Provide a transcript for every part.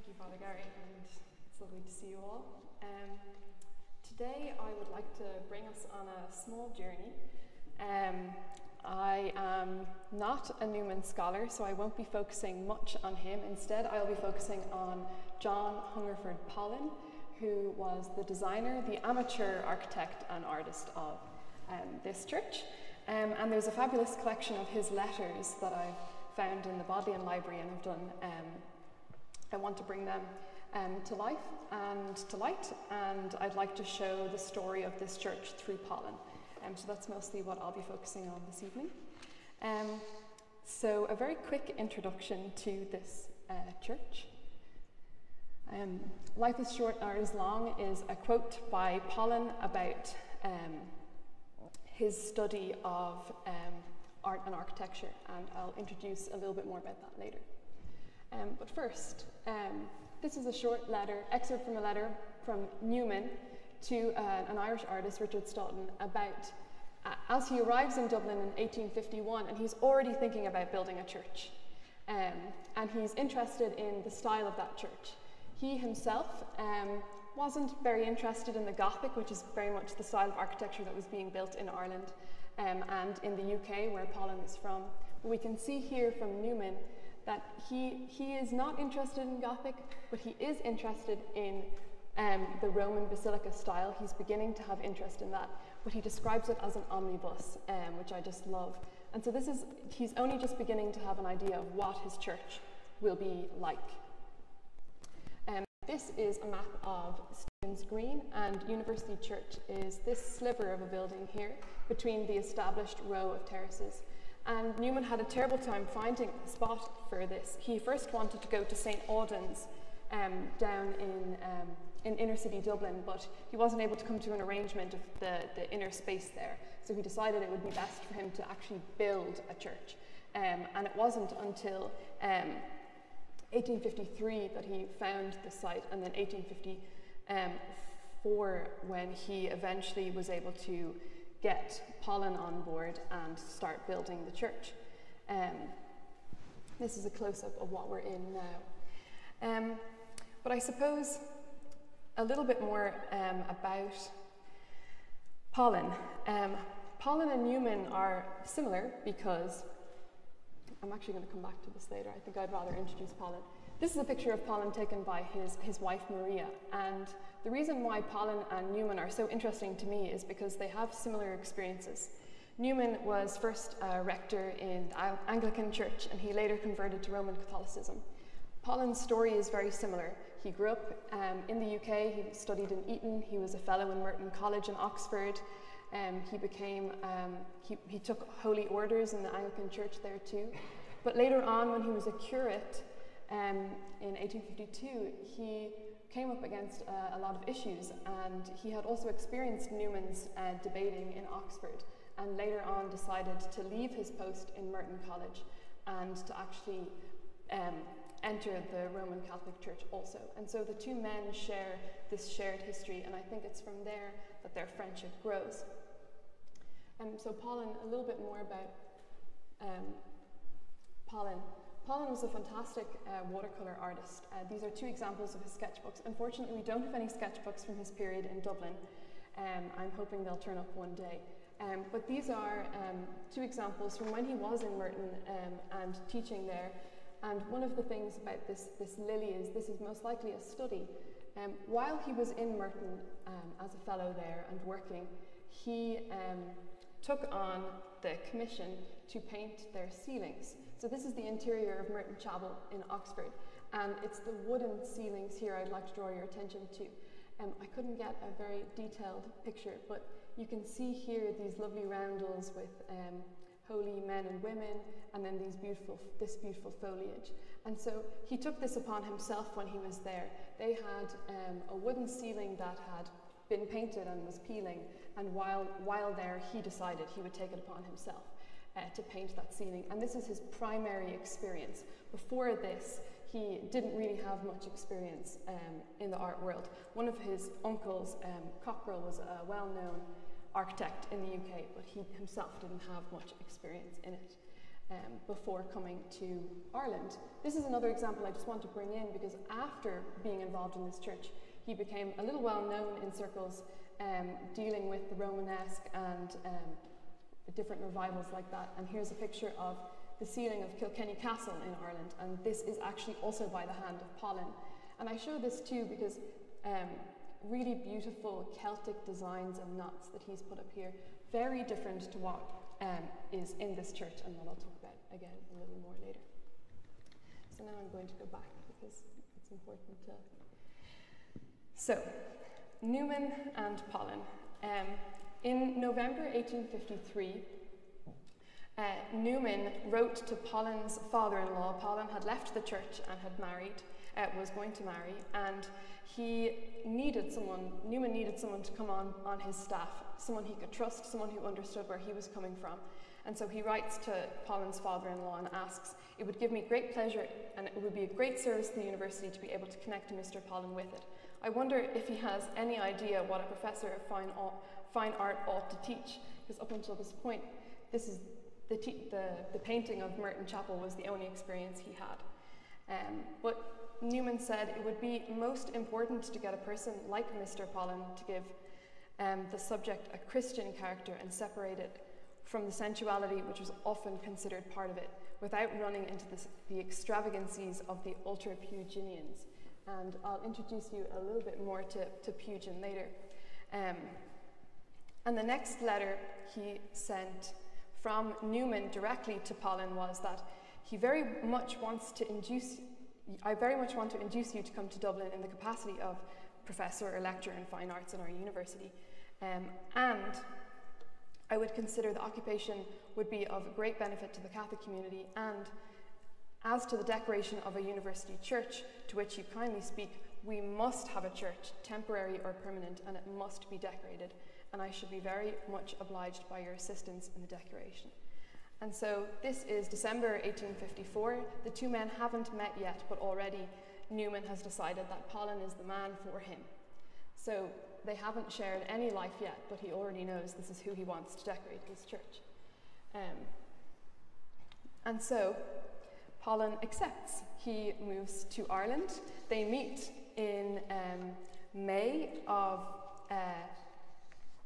Thank you, Father Gary, and it's lovely to see you all. Today I would like to bring us on a small journey. I am not a Newman scholar, so I won't be focusing much on him. Instead, I'll be focusing on John Hungerford Pollen, who was the designer, the amateur architect and artist of this church. And there's a fabulous collection of his letters that I've found in the Bodleian Library, and I've done. I want to bring them to life and to light, and I'd like to show the story of this church through Pollen. So that's mostly what I'll be focusing on this evening. So a very quick introduction to this church. Life is short, art is long is a quote by Pollen about his study of art and architecture, and I'll introduce a little bit more about that later. But first, this is a short letter, excerpt from a letter from Newman to an Irish artist, Richard Stoughton, about as he arrives in Dublin in 1851, and he's already thinking about building a church. And he's interested in the style of that church. He himself wasn't very interested in the Gothic, which is very much the style of architecture that was being built in Ireland and in the UK, where Pollen is from. But we can see here from Newman that he is not interested in Gothic, but he is interested in the Roman Basilica style. He's beginning to have interest in that, but he describes it as an omnibus, which I just love. And so he's only just beginning to have an idea of what his church will be like. This is a map of Stephen's Green, and University Church is this sliver of a building here between the established row of terraces. And Newman had a terrible time finding a spot for this. He first wanted to go to St. Audun's down in inner city Dublin, but he wasn't able to come to an arrangement of the inner space there. So he decided it would be best for him to actually build a church. And it wasn't until 1853 that he found the site, and then 1854 when he eventually was able to get Pollen on board and start building the church. This is a close-up of what we're in now. But I suppose a little bit more about Pollen. Pollen and Newman are similar because, I'm actually going to come back to this later, I think I'd rather introduce Pollen. This is a picture of Pollen taken by his wife Maria, and the reason why Pollen and Newman are so interesting to me is because they have similar experiences. Newman was first a rector in the Anglican Church, and he later converted to Roman Catholicism. Pollen's story is very similar. He grew up in the UK, he studied in Eton, he was a fellow in Merton College in Oxford. He took holy orders in the Anglican Church there too. But later on, when he was a curate in 1852, he came up against a lot of issues, and he had also experienced Newman's debating in Oxford, and later on decided to leave his post in Merton College and to actually enter the Roman Catholic Church also. And so the two men share this shared history, and I think it's from there that their friendship grows. So Pollen, a little bit more about Pollen. Pollen was a fantastic watercolour artist. These are two examples of his sketchbooks. Unfortunately, we don't have any sketchbooks from his period in Dublin. I'm hoping they'll turn up one day. But these are two examples from when he was in Merton and teaching there. And one of the things about this lily is this is most likely a study. While he was in Merton as a fellow there and working, he took on the commission to paint their ceilings. So this is the interior of Merton Chapel in Oxford, and it's the wooden ceilings here I'd like to draw your attention to. I couldn't get a very detailed picture, but you can see here these lovely roundels with holy men and women, and then this beautiful foliage. And so he took this upon himself when he was there. They had a wooden ceiling that had been painted and was peeling, and while there he decided he would take it upon himself to paint that ceiling. And this is his primary experience. Before this, he didn't really have much experience in the art world. One of his uncles, Cockrell, was a well-known architect in the UK, but he himself didn't have much experience in it. before coming to Ireland. This is another example I just want to bring in because after being involved in this church, he became a little well known in circles dealing with the Romanesque and different revivals like that. And here's a picture of the ceiling of Kilkenny Castle in Ireland, and this is actually also by the hand of Pollen. And I show this too because really beautiful Celtic designs and knots that he's put up here, very different to what is in this church, and that I'll talk about again a little more later. So now I'm going to go back because it's important to... So, Newman and Pollen. In November 1853, Newman wrote to Pollen's father-in-law. Pollen had left the church and had married, was going to marry, and Newman needed someone to come on his staff, someone he could trust, someone who understood where he was coming from. And so he writes to Pollen's father-in-law and asks, "It would give me great pleasure and it would be a great service to the university to be able to connect to Mr. Pollen with it. I wonder if he has any idea what a professor of fine art ought to teach," because up until this point, this is the painting of Merton Chapel was the only experience he had. But Newman said it would be most important to get a person like Mr. Pollen to give the subject a Christian character and separate it from the sensuality which was often considered part of it, without running into the extravagancies of the ultra-Puginians. And I'll introduce you a little bit more to Pugin later. And the next letter he sent from Newman directly to Pollen was that I very much want to induce you to come to Dublin in the capacity of professor or lecturer in fine arts in our university. And I would consider the occupation would be of great benefit to the Catholic community, and as to the decoration of a university church, to which you kindly speak, we must have a church, temporary or permanent, and it must be decorated, and I should be very much obliged by your assistance in the decoration. And so this is December 1854. The two men haven't met yet, but already Newman has decided that Pollen is the man for him. So they haven't shared any life yet, but he already knows this is who he wants to decorate his church. And so Pollen accepts. He moves to Ireland. They meet in May of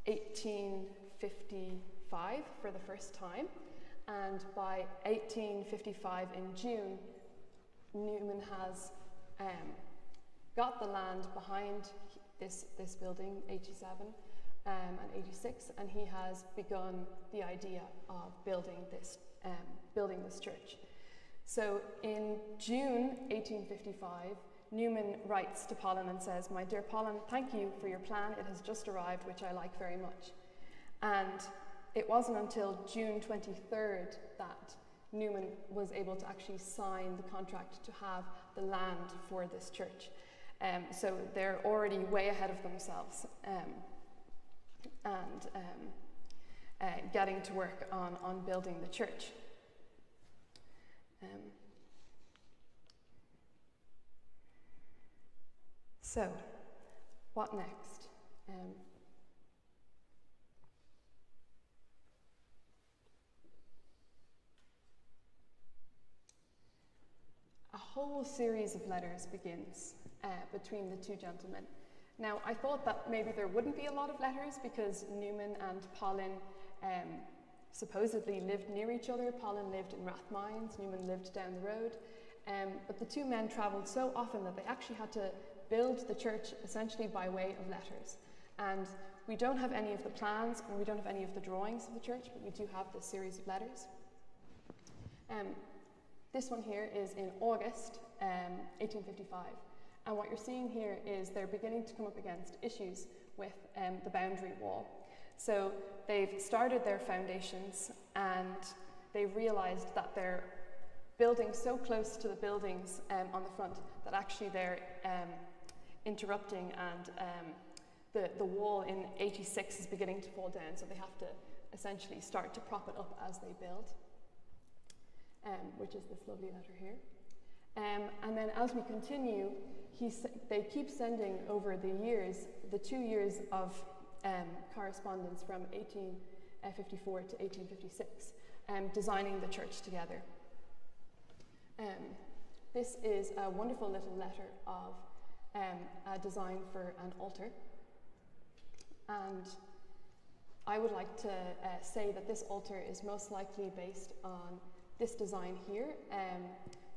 1855 for the first time, and by 1855 in June, Newman has got the land behind this building, 87 and 86, and he has begun the idea of building this church. So in June 1855, Newman writes to Pollen and says, "My dear Pollen, thank you for your plan. It has just arrived, which I like very much." And it wasn't until June 23rd that Newman was able to actually sign the contract to have the land for this church. So they're already way ahead of themselves and getting to work on building the church. So, what next? A whole series of letters begins between the two gentlemen. Now, I thought that maybe there wouldn't be a lot of letters because Newman and Pollen supposedly lived near each other. Pollen lived in Rathmines, Newman lived down the road. But the two men travelled so often that they actually had to build the church essentially by way of letters. And we don't have any of the plans, and we don't have any of the drawings of the church, but we do have this series of letters. This one here is in August 1855. And what you're seeing here is they're beginning to come up against issues with the boundary wall. So they've started their foundations and they've realized that they're building so close to the buildings on the front that actually they're interrupting, and the wall in 86 is beginning to fall down, so they have to essentially start to prop it up as they build, which is this lovely letter here. And then as we continue, they keep sending over the years, the 2 years of correspondence from 1854 to 1856. designing the church together. This is a wonderful little letter of a design for an altar. And I would like to say that this altar is most likely based on this design here.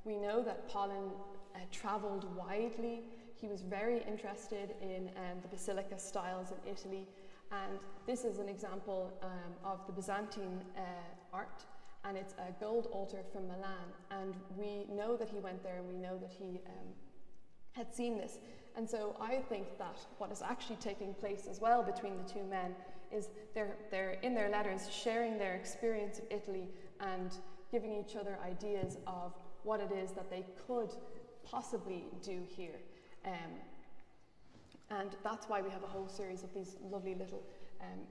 We know that Pollen travelled widely. He was very interested in the basilica styles in Italy, and this is an example of the Byzantine art, and it's a gold altar from Milan, and we know that he went there and we know that he had seen this. And so I think that what is actually taking place as well between the two men is they're in their letters sharing their experience of Italy and giving each other ideas of what it is that they could possibly do here. And that's why we have a whole series of these lovely little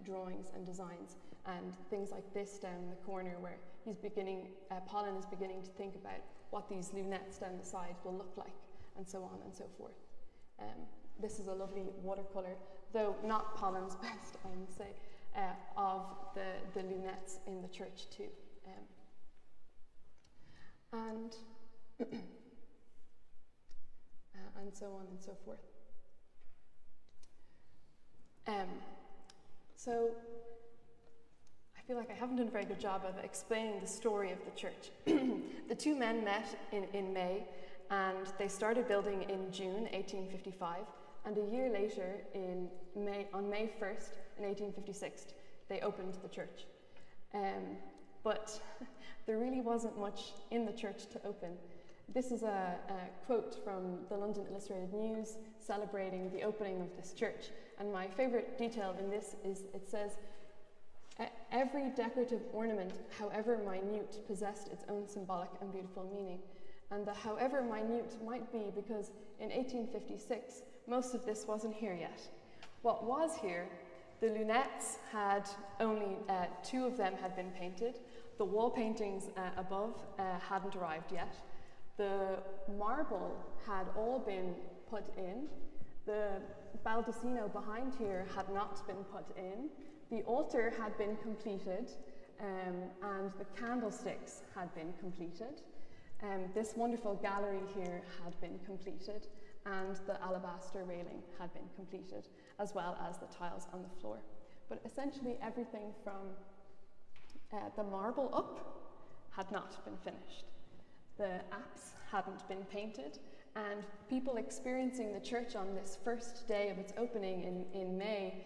drawings and designs and things like this down in the corner where he's beginning, Pollen is beginning to think about what these lunettes down the side will look like, and so on and so forth. This is a lovely watercolour, though not Pollen's best, I would say, of the lunettes in the church too. And so on and so forth. So I feel like I haven't done a very good job of explaining the story of the church. The two men met in May, and they started building in June 1855, and a year later, on May 1st in 1856, they opened the church. But there really wasn't much in the church to open. This is a quote from the London Illustrated News celebrating the opening of this church. And my favourite detail in this is it says, every decorative ornament, however minute, possessed its own symbolic and beautiful meaning. And the however minute might be because in 1856, most of this wasn't here yet. What was here, the lunettes had only, 2 of them had been painted. The wall paintings above hadn't arrived yet. The marble had all been put in. The baldacchino behind here had not been put in. The altar had been completed, and the candlesticks had been completed. This wonderful gallery here had been completed, and the alabaster railing had been completed, as well as the tiles on the floor. But essentially everything from the marble up had not been finished. The apse hadn't been painted, and people experiencing the church on this first day of its opening in May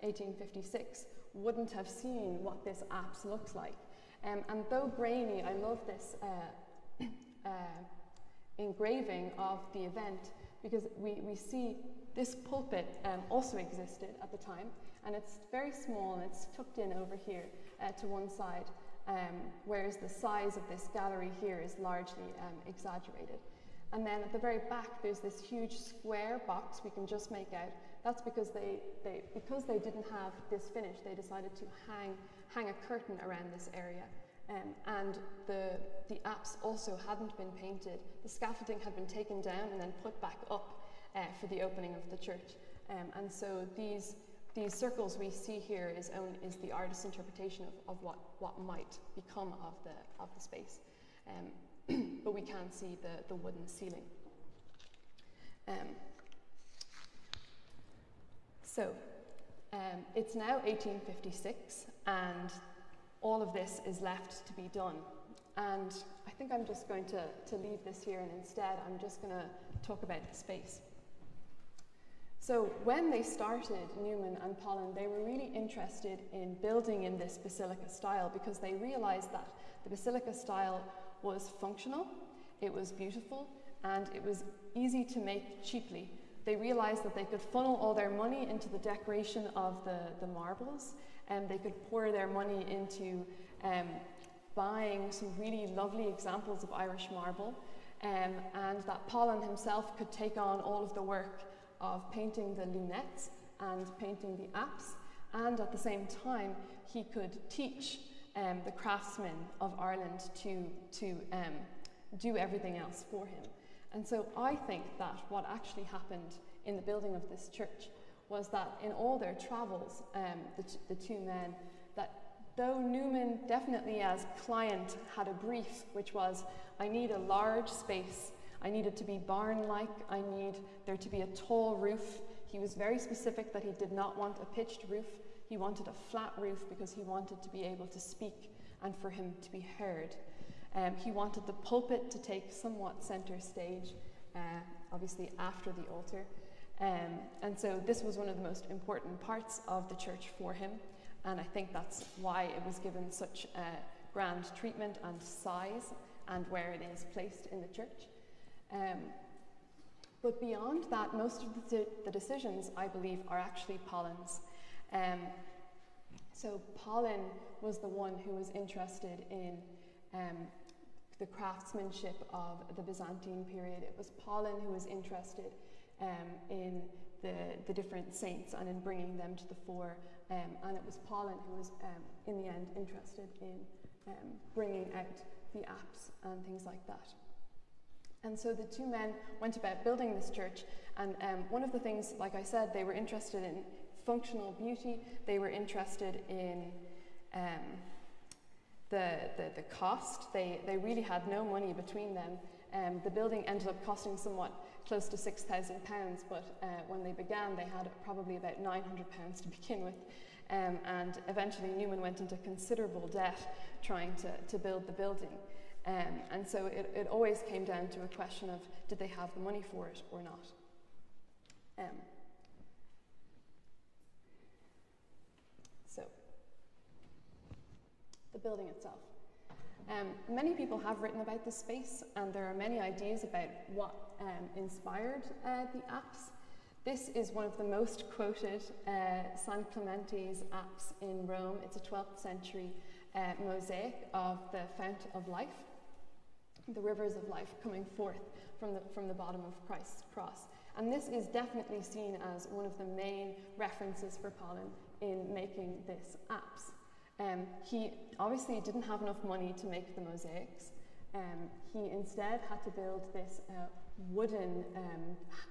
1856 wouldn't have seen what this apse looks like. And though grainy, I love this engraving of the event, because we see this pulpit also existed at the time, and it's very small and it's tucked in over here to one side, whereas the size of this gallery here is largely exaggerated. And then at the very back there's this huge square box we can just make out. That's because because they didn't have this finished, they decided to hang a curtain around this area. And the apse also hadn't been painted. The scaffolding had been taken down and then put back up for the opening of the church. And so these circles we see here is the artist's interpretation of what might become of the space. But we can see the wooden ceiling. It's now 1856, and all of this is left to be done. And I think I'm just going to leave this here, and instead I'm just going to talk about the space. So when they started, Newman and Pollen, they were really interested in building in this basilica style because they realized that the basilica style was functional, it was beautiful, and it was easy to make cheaply. They realized that they could funnel all their money into the decoration of the marbles, and they could pour their money into buying some really lovely examples of Irish marble, and that Pollen himself could take on all of the work of painting the lunettes and painting the apse, and at the same time he could teach the craftsmen of Ireland to do everything else for him. And so I think that what actually happened in the building of this church was that in all their travels, the two men, that though Newman definitely as client had a brief, which was, I need a large space, I need it to be barn-like, I need there to be a tall roof. He was very specific that he did not want a pitched roof. He wanted a flat roof because he wanted to be able to speak and for him to be heard. He wanted the pulpit to take somewhat center stage, obviously after the altar. And so this was one of the most important parts of the church for him. And I think that's why it was given such grand treatment and size and where it is placed in the church. But beyond that, most of the decisions, I believe, are actually Pollen's. So Pollen was the one who was interested in the craftsmanship of the Byzantine period. It was Pollen who was interested in the different saints and in bringing them to the fore. And it was Pollen who was, in the end, interested in bringing out the apse and things like that. And so the two men went about building this church, and one of the things, like I said, they were interested in functional beauty. They were interested in the cost. They really had no money between them. The building ended up costing somewhat close to £6,000, but when they began, they had probably about £900 to begin with. And eventually Newman went into considerable debt trying to build the building. And so it always came down to a question of, did they have the money for it or not? So, the building itself. Many people have written about this space, and there are many ideas about what inspired the apse. This is one of the most quoted San Clemente's apse in Rome. It's a 12th century mosaic of the fount of life, the rivers of life coming forth from the bottom of Christ's cross. And this is definitely seen as one of the main references for Pollen in making this apse. He obviously didn't have enough money to make the mosaics. He instead had to build this wooden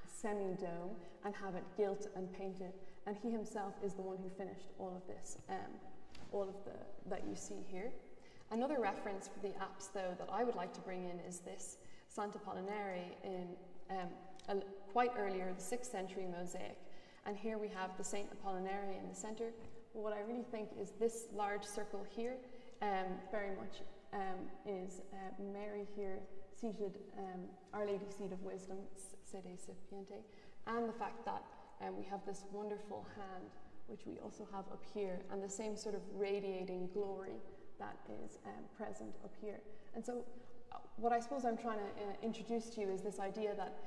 semi-dome and have it gilt and painted. And he himself is the one who finished all of this, that you see here. Another reference for the apse, though, that I would like to bring in is this Santa Apollinare in quite earlier, the 6th century mosaic. And here we have the Saint Apollinare in the center. But what I really think is this large circle here, very much is Mary here seated, Our Lady seat of wisdom, sede sapiente, and the fact that we have this wonderful hand, which we also have up here, and the same sort of radiating glory that is present up here. And so what I suppose I'm trying to introduce to you is this idea that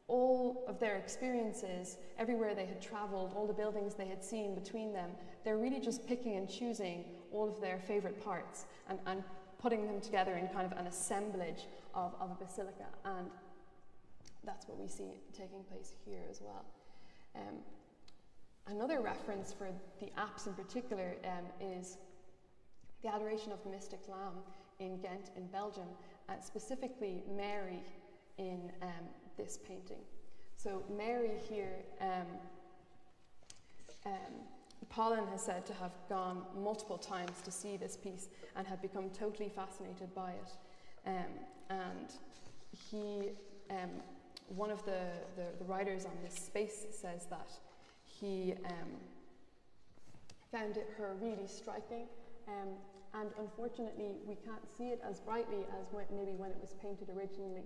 all of their experiences, everywhere they had traveled, all the buildings they had seen between them, they're really just picking and choosing all of their favorite parts and putting them together in kind of an assemblage of a basilica. And that's what we see taking place here as well. Another reference for the apse in particular is the Adoration of the Mystic Lamb in Ghent in Belgium, specifically Mary in this painting. So Mary here, Pollen has said to have gone multiple times to see this piece and had become totally fascinated by it. And he, one of the writers on this space says that he found her really striking, and unfortunately we can't see it as brightly as maybe when it was painted originally,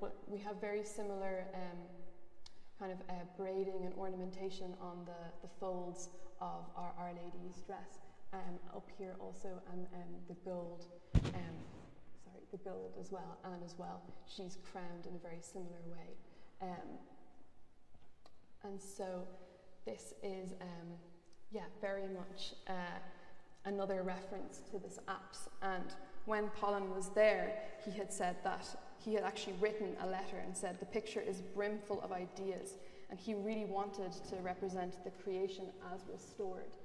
but we have very similar kind of braiding and ornamentation on the folds of Our Lady's dress, up here also, and the gold, the gold as well, and as well she's crowned in a very similar way. And so this is, very much another reference to this apse. And when Pollen was there, he had said that he had actually written a letter and said the picture is brimful of ideas, and he really wanted to represent the creation as restored.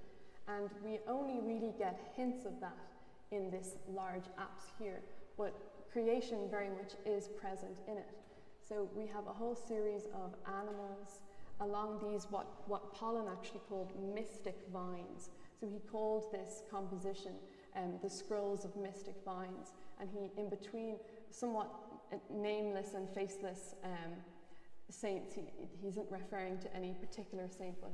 And we only really get hints of that in this large apse here, but creation very much is present in it. So we have a whole series of animals along these, what Pollen actually called mystic vines. So he called this composition the Scrolls of Mystic Vines, and he, in between somewhat nameless and faceless saints, he isn't referring to any particular saint, but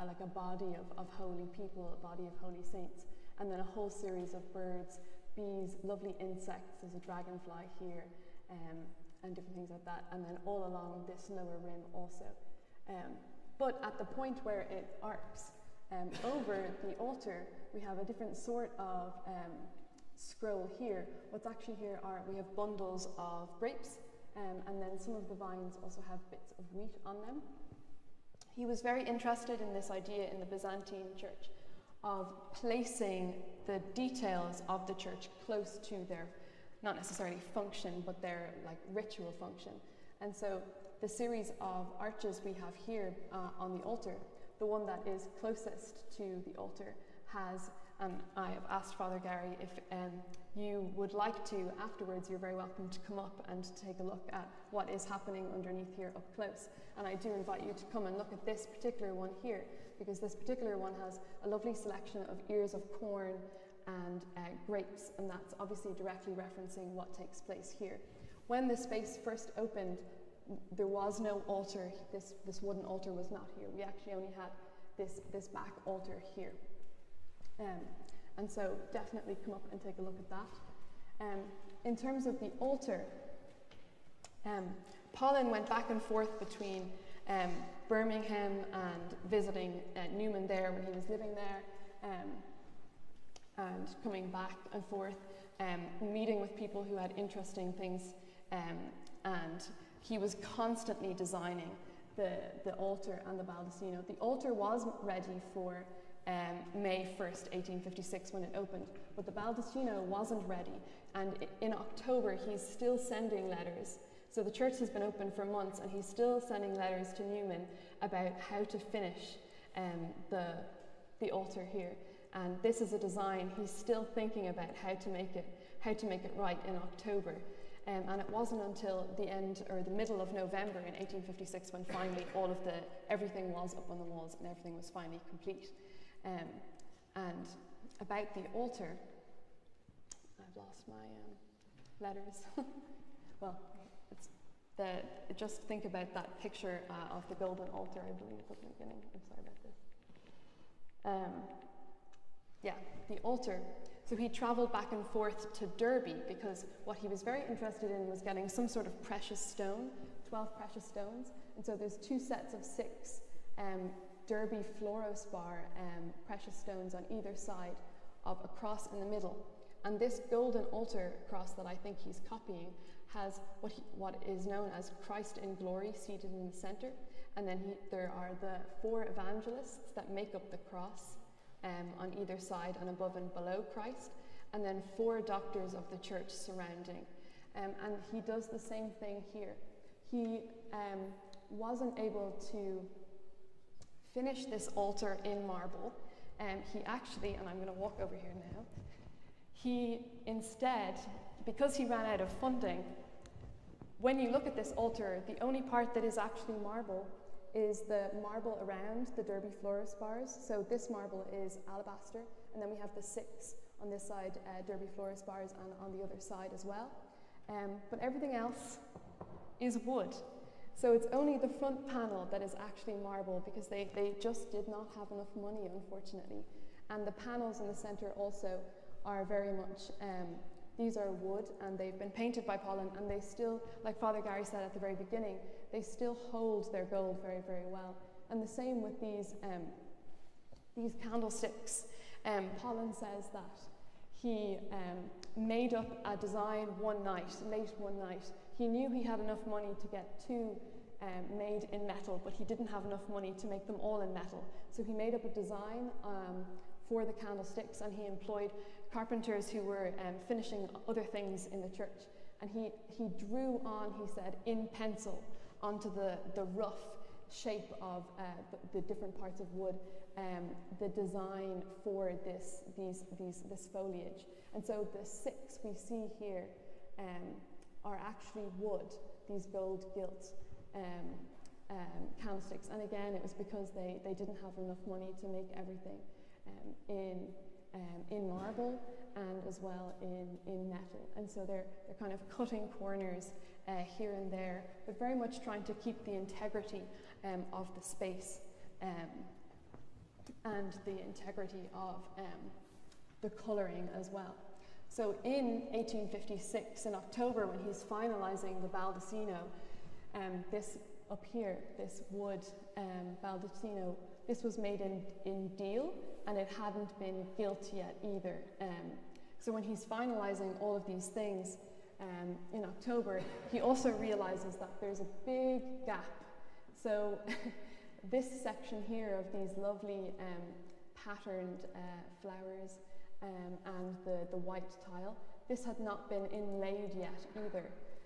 like a body of holy people, a body of holy saints, and then a whole series of birds, bees, lovely insects. There's a dragonfly here, and different things like that, and then all along this lower rim also. But at the point where it arcs over the altar, we have a different sort of scroll here. What's actually here are, we have bundles of grapes, and then some of the vines also have bits of wheat on them. He was very interested in this idea in the Byzantine church of placing the details of the church close to their, not necessarily function, but their like ritual function. And so the series of arches we have here on the altar, the one that is closest to the altar has, and I have asked Father Gary if you would like to, afterwards you're very welcome to come up and to take a look at what is happening underneath here up close. And I do invite you to come and look at this particular one here, because this particular one has a lovely selection of ears of corn and grapes, and that's obviously directly referencing what takes place here. When the space first opened, there was no altar. This wooden altar was not here. We actually only had this back altar here. And so definitely come up and take a look at that. In terms of the altar, Pollen went back and forth between Birmingham and visiting Newman there when he was living there, and coming back and forth, meeting with people who had interesting things, and he was constantly designing the altar and the baldacchino. The altar was ready for May 1st, 1856 when it opened, but the baldacchino wasn't ready, and in October he's still sending letters. So the church has been open for months and he's still sending letters to Newman about how to finish the altar here. And this is a design he's still thinking about how to make it right in October. And it wasn't until the end or the middle of November in 1856 when finally everything was up on the walls and everything was finally complete. And about the altar, I've lost my letters. Well, just think about that picture of the golden altar, I believe it was in the beginning. I'm sorry about this. Yeah, the altar. So he travelled back and forth to Derby because what he was very interested in was getting some sort of precious stone, 12 precious stones. And so there's 2 sets of 6 Derby fluorospar precious stones on either side of a cross in the middle. And this golden altar cross that I think he's copying has what is known as Christ in glory seated in the center. And then there are the 4 evangelists that make up the cross on either side and above and below Christ, and then 4 doctors of the church surrounding. And he does the same thing here. He wasn't able to finish this altar in marble. He actually, and I'm going to walk over here now, he instead, because he ran out of funding, when you look at this altar, the only part that is actually marble is the marble around the Derby fluorospars. So this marble is alabaster, and then we have the 6 on this side, Derby fluorospars, and on the other side as well. But everything else is wood. So it's only the front panel that is actually marble because they just did not have enough money, unfortunately. And the panels in the center also are very much, these are wood, and they've been painted by Pollen, and they still, like Father Gary said at the very beginning, they still hold their gold very, very well. And the same with these candlesticks. Pollen says that he made up a design one night, late one night. He knew he had enough money to get 2 made in metal, but he didn't have enough money to make them all in metal. So he made up a design for the candlesticks, and he employed carpenters who were finishing other things in the church. And he drew on, he said, in pencil onto the rough shape of the different parts of wood, the design for this foliage. And so the 6 we see here are actually wood, these gold gilt candlesticks. And again, it was because they didn't have enough money to make everything. in marble and as well in metal. And so they're kind of cutting corners here and there, but very much trying to keep the integrity of the space and the integrity of the colouring as well. So in 1856, in October, when he's finalising the baldacchino, this up here, this wood baldacchino, this was made in deal, and it hadn't been gilt yet either. So when he's finalising all of these things in October, he also realises that there's a big gap. So this section here of these lovely patterned flowers and the white tile, this had not been inlaid yet either.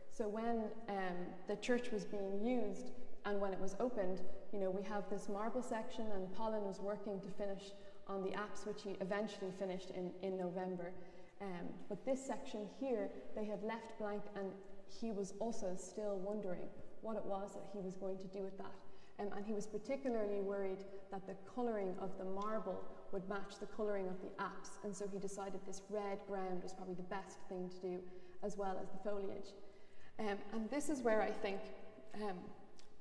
So when the church was being used and when it was opened, you know, we have this marble section, and Pollen was working to finish on the apse, which he eventually finished in November. But this section here, they had left blank, and he was also still wondering what it was that he was going to do with that. And he was particularly worried that the colouring of the marble would match the colouring of the apse, and so he decided this red ground was probably the best thing to do, as well as the foliage. And this is where I think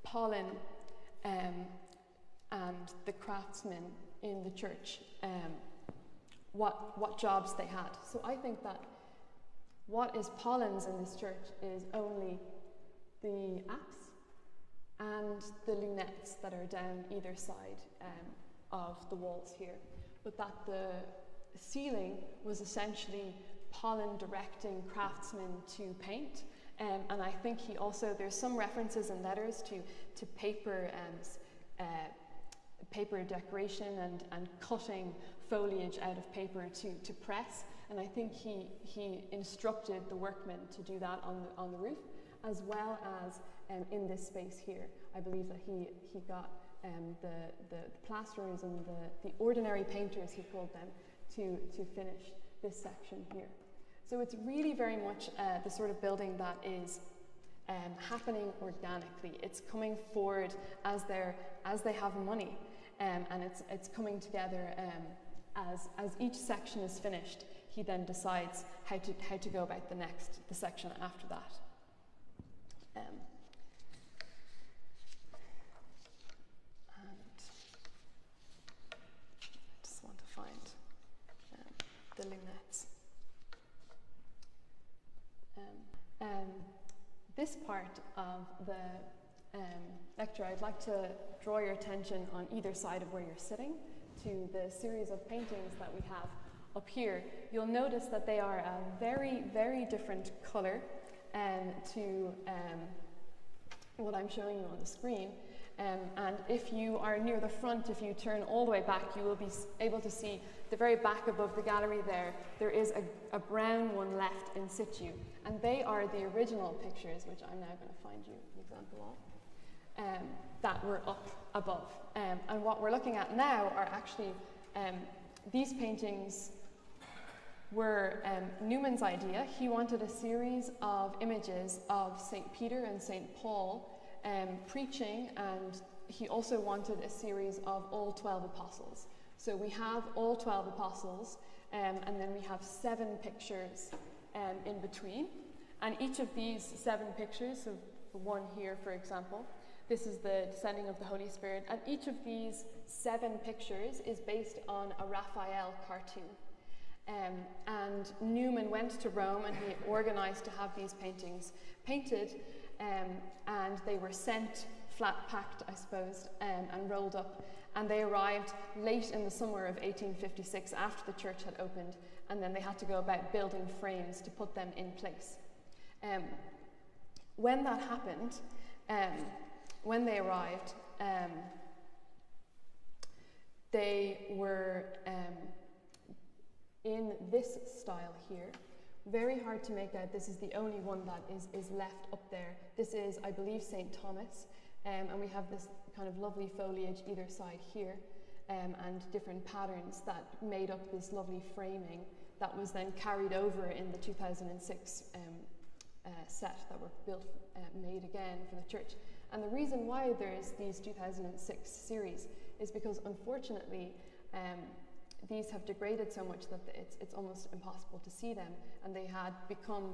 Pollen and the craftsmen in the church, what jobs they had. So I think that what is Pollen's in this church is only the apse and the lunettes that are down either side of the walls here, but that the ceiling was essentially Pollen directing craftsmen to paint. And I think he also, there's some references in letters to paper paper decoration and cutting foliage out of paper to press. And I think he instructed the workmen to do that on the roof, as well as in this space here. I believe that he got the plasterers and the ordinary painters, he called them, to finish this section here. So it's really very much the sort of building that is happening organically. It's coming forward as they have money, and it's coming together as each section is finished. He then decides how to go about the section after that. And I just want to find the lunettes. This part of the lecture, I'd like to draw your attention on either side of where you're sitting to the series of paintings that we have up here. You'll notice that they are a very, very different colour to what I'm showing you on the screen. And if you are near the front, if you turn all the way back, you will be able to see the very back above the gallery there is a brown one left in situ. And they are the original pictures, which I'm now going to find you an example of, that were up above. And what we're looking at now are actually, these paintings were Newman's idea. He wanted a series of images of St. Peter and St. Paul preaching, and he also wanted a series of all 12 apostles. So we have all 12 apostles, and then we have 7 pictures in between. And each of these 7 pictures, so the one here, for example, this is the descending of the Holy Spirit, and each of these 7 pictures is based on a Raphael cartoon. And Newman went to Rome and he organized to have these paintings painted, and they were sent flat packed, I suppose, and rolled up. And they arrived late in the summer of 1856 after the church had opened, and then they had to go about building frames to put them in place. When that happened, when they arrived, they were in this style here. Very hard to make out. This is the only one that is left up there. This is, I believe, St. Thomas, and we have this kind of lovely foliage either side here, and different patterns that made up this lovely framing that was then carried over in the 2006 set that were built, made again for the church. And the reason why there is these 2006 series is because, unfortunately, these have degraded so much that it's almost impossible to see them, and they had become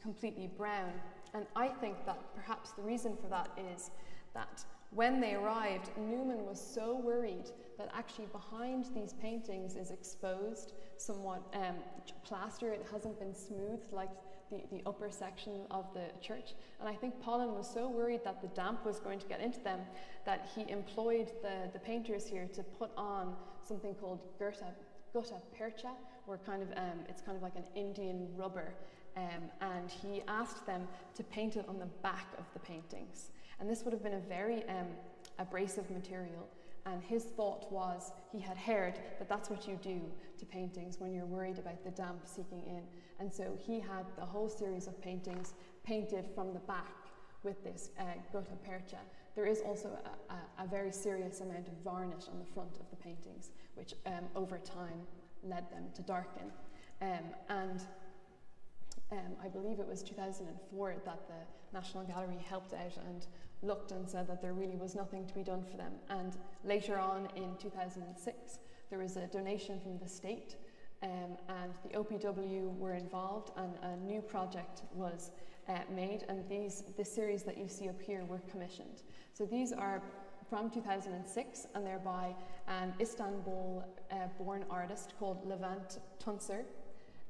completely brown. And I think that perhaps the reason for that is that when they arrived, Newman was so worried that actually behind these paintings is exposed somewhat plaster. It hasn't been smoothed like the upper section of the church. And I think Pollen was so worried that the damp was going to get into them that he employed the painters here to put on something called gutta percha, or it's kind of like an Indian rubber. And he asked them to paint it on the back of the paintings. And this would have been a very abrasive material. And his thought was, he had heard that that's what you do to paintings when you're worried about the damp seeking in. And so he had the whole series of paintings painted from the back with this gutta percha. There is also a very serious amount of varnish on the front of the paintings, which over time led them to darken. I believe it was 2004 that the National Gallery helped out and looked and said that there really was nothing to be done for them. And later on in 2006, there was a donation from the state, and the OPW were involved, and a new project was made, and this series that you see up here were commissioned. So these are from 2006, and they're by an Istanbul born artist called Levent Tuncer.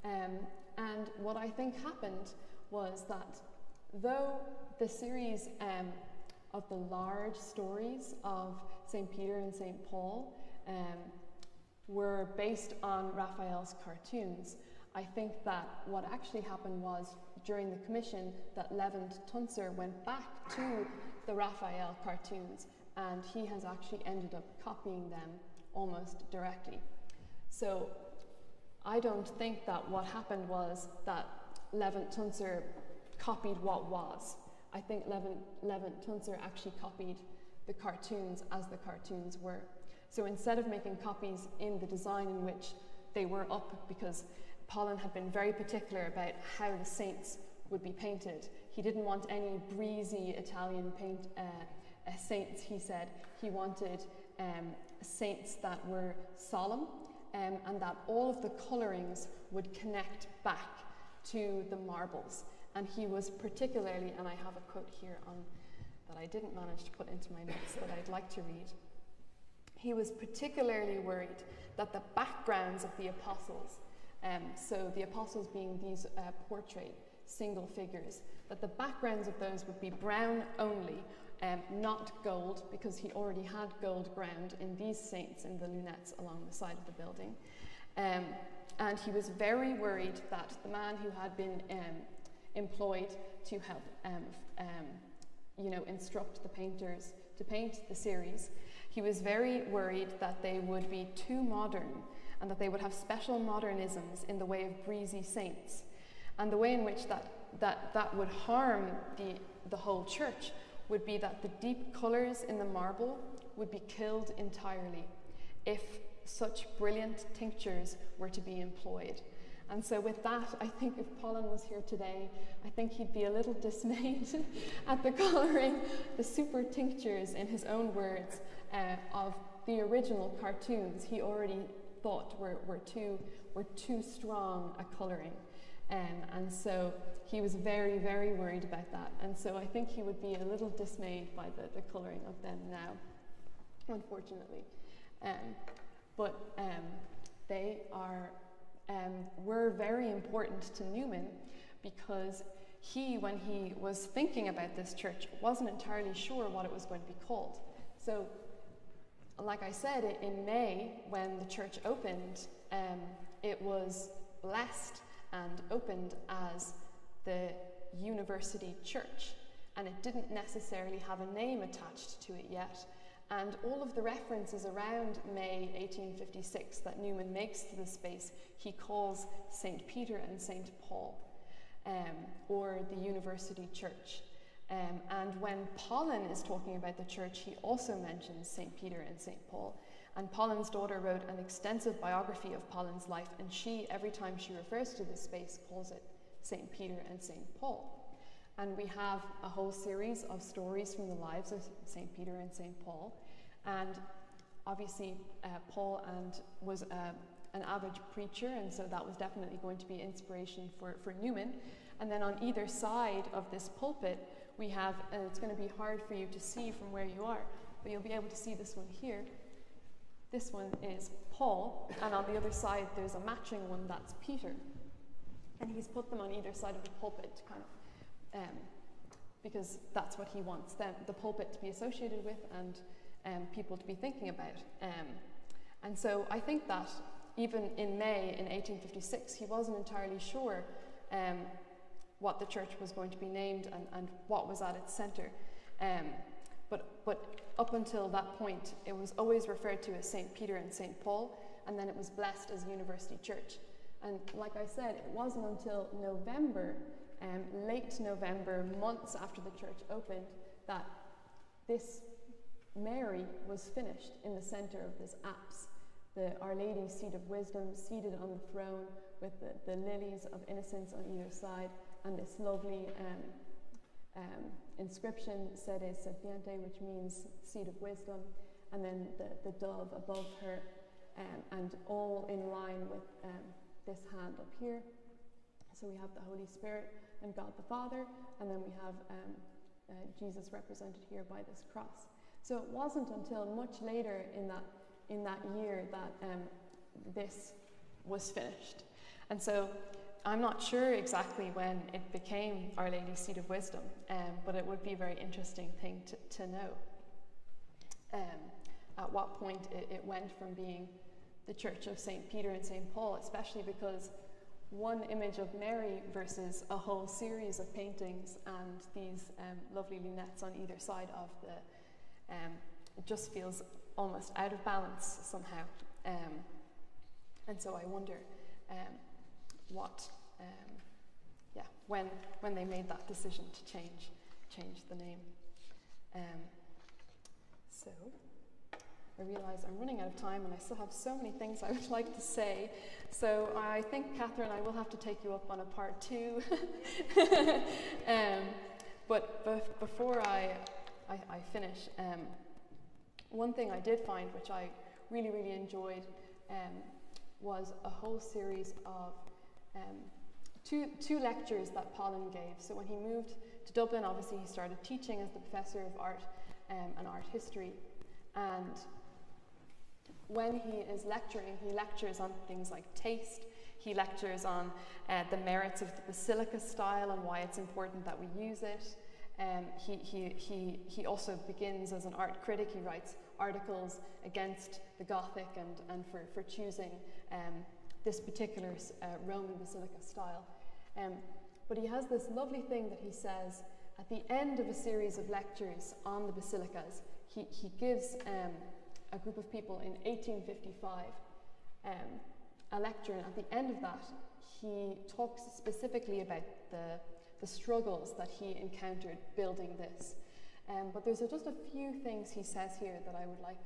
And what I think happened was that though the series of the large stories of St. Peter and St. Paul were based on Raphael's cartoons, I think that what actually happened was during the commission that Levent Tuncer went back to the Raphael cartoons, and he has actually ended up copying them almost directly. So I don't think that what happened was that Levent Tuncer copied what was. I think Levent Tuncer actually copied the cartoons as the cartoons were. So instead of making copies in the design in which they were up, because Pollen had been very particular about how the saints would be painted. He didn't want any breezy Italian saints, he said. He wanted saints that were solemn, and that all of the colourings would connect back to the marbles. And he was particularly, and I have a quote here that I didn't manage to put into my notes that I'd like to read. He was particularly worried that the backgrounds of the apostles, so the apostles being these portrait single figures, that the backgrounds of those would be brown only, not gold, because he already had gold ground in these saints in the lunettes along the side of the building. And he was very worried that the man who had been employed to help instruct the painters to paint the series, he was very worried that they would be too modern and that they would have special modernisms in the way of breezy saints. And the way in which that would harm the whole church would be that the deep colours in the marble would be killed entirely if such brilliant tinctures were to be employed. And so with that, I think if Pollen was here today, I think he'd be a little dismayed at the colouring, the super tinctures, in his own words, of the original cartoons he already thought were too strong a colouring. And so he was very, very worried about that. And so I think he would be a little dismayed by the colouring of them now, unfortunately. But they were very important to Newman, because when he was thinking about this church, wasn't entirely sure what it was going to be called. So, like I said, in May, when the church opened, it was blessed and opened as the University Church, and it didn't necessarily have a name attached to it yet. And all of the references around May 1856 that Newman makes to the space, he calls St. Peter and St. Paul, or the University Church. And when Pollen is talking about the church, he also mentions St. Peter and St. Paul. And Pollen's daughter wrote an extensive biography of Pollen's life, and she, every time she refers to this space, calls it St. Peter and St. Paul. And we have a whole series of stories from the lives of St. Peter and St. Paul. And obviously, Paul was an avid preacher, and so that was definitely going to be inspiration for Newman. And then on either side of this pulpit, we have, and it's going to be hard for you to see from where you are, but you'll be able to see this one here. This one is Paul, and on the other side there's a matching one that's Peter. And he's put them on either side of the pulpit, kind of, because that's what he wants the pulpit to be associated with and people to be thinking about. And so I think that even in May in 1856, he wasn't entirely sure what the church was going to be named and what was at its centre. But up until that point, it was always referred to as St. Peter and St. Paul, and then it was blessed as University Church. And like I said, it wasn't until November, late November, months after the church opened, that this Mary was finished in the centre of this apse, the Our Lady's seat of wisdom, seated on the throne with the lilies of innocence on either side, and this lovely inscription, Sede Sapiente, which means seat of wisdom, and then the dove above her, and all in line with this hand up here. So we have the Holy Spirit and God the Father, and then we have Jesus represented here by this cross. So it wasn't until much later in that year that this was finished. And so I'm not sure exactly when it became Our Lady's Seat of Wisdom, but it would be a very interesting thing to know at what point it went from being the Church of St. Peter and St. Paul, especially because one image of Mary versus a whole series of paintings and these lovely lunettes on either side of the, it just feels almost out of balance somehow. And so I wonder when they made that decision to change the name. So I realise I'm running out of time and I still have so many things I would like to say. So I think, Catherine, I will have to take you up on a part 2. But before I finish, one thing I did find, which I really, really enjoyed, was a whole series of two lectures that Pollen gave. So when he moved to Dublin, obviously he started teaching as the professor of art and art history. And when he is lecturing, he lectures on things like taste. He lectures on the merits of the basilica style and why it's important that we use it. He also begins as an art critic. He writes articles against the Gothic and for choosing this particular Roman basilica style. But he has this lovely thing that he says at the end of a series of lectures on the basilicas. He gives a group of people in 1855 a lecture, and at the end of that he talks specifically about the struggles that he encountered building this. But there's just a few things he says here that I would like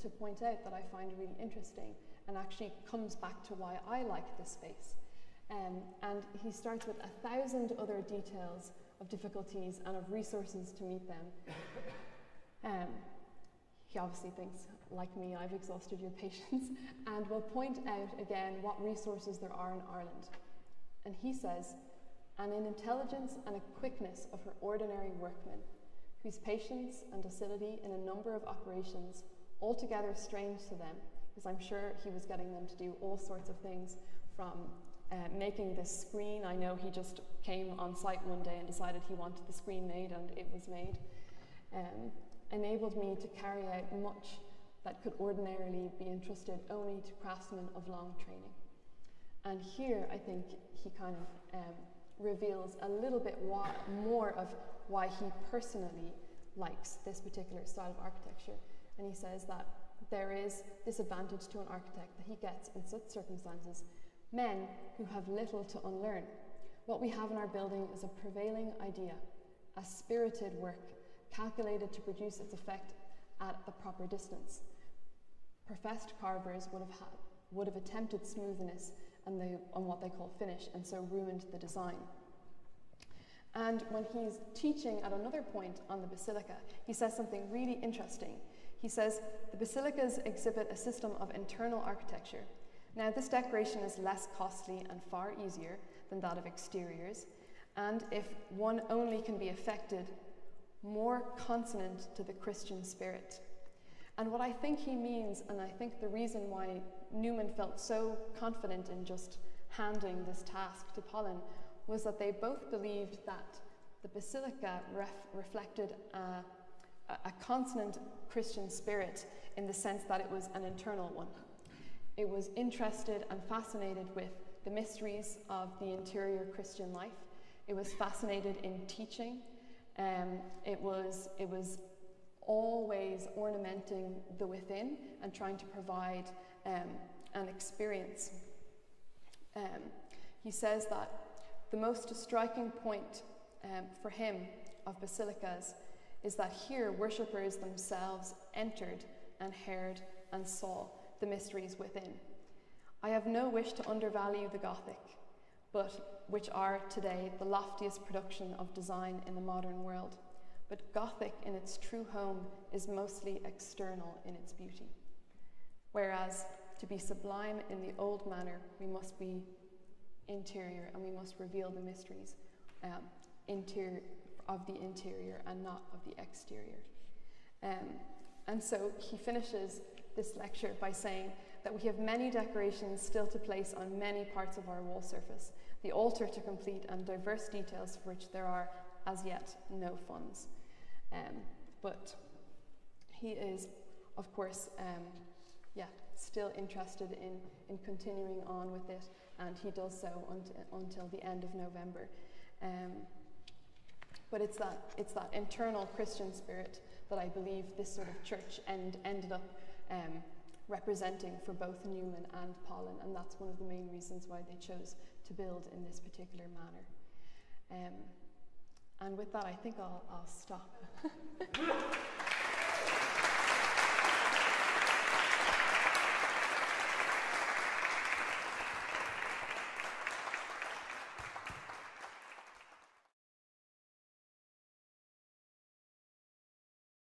to point out that I find really interesting and actually comes back to why I like this space. And he starts with 1,000 other details of difficulties and of resources to meet them. He obviously thinks, like me, I've exhausted your patience, and will point out again what resources there are in Ireland. And he says, and in intelligence and a quickness of her ordinary workmen, whose patience and docility in a number of operations, altogether strange to them, because I'm sure he was getting them to do all sorts of things, from making this screen. I know he just came on site one day and decided he wanted the screen made, and it was made. Enabled me to carry out much that could ordinarily be entrusted only to craftsmen of long training. And here I think he kind of reveals a little bit more of why he personally likes this particular style of architecture. And he says that there is this advantage to an architect that he gets in such circumstances: men who have little to unlearn. What we have in our building is a prevailing idea, a spirited work, calculated to produce its effect at the proper distance. Professed carvers would have attempted smoothness and what they call finish, and so ruined the design. And when he's teaching at another point on the basilica, he says something really interesting. He says, the basilicas exhibit a system of internal architecture, Now, this decoration is less costly and far easier than that of exteriors, and if one only can be affected, more consonant to the Christian spirit. And what I think he means, and I think the reason why Newman felt so confident in just handing this task to Pollen, was that they both believed that the basilica reflected a consonant Christian spirit, in the sense that it was an internal one. It was interested and fascinated with the mysteries of the interior Christian life. It was fascinated in teaching. It was always ornamenting the within and trying to provide an experience. He says that the most striking point for him of basilicas is that here worshippers themselves entered and heard and saw the mysteries within. I have no wish to undervalue the Gothic, but which are today the loftiest production of design in the modern world. But Gothic in its true home is mostly external in its beauty. Whereas to be sublime in the old manner, we must be interior, and we must reveal the mysteries of the interior and not of the exterior. And so he finishes this lecture by saying that we have many decorations still to place on many parts of our wall surface, the altar to complete, and diverse details for which there are as yet no funds. But he is, of course, still interested in continuing on with it, and he does so until the end of November. But it's that internal Christian spirit that I believe this sort of church ended up representing for both Newman and Pollen, and that's one of the main reasons why they chose to build in this particular manner. And with that, I think I'll stop.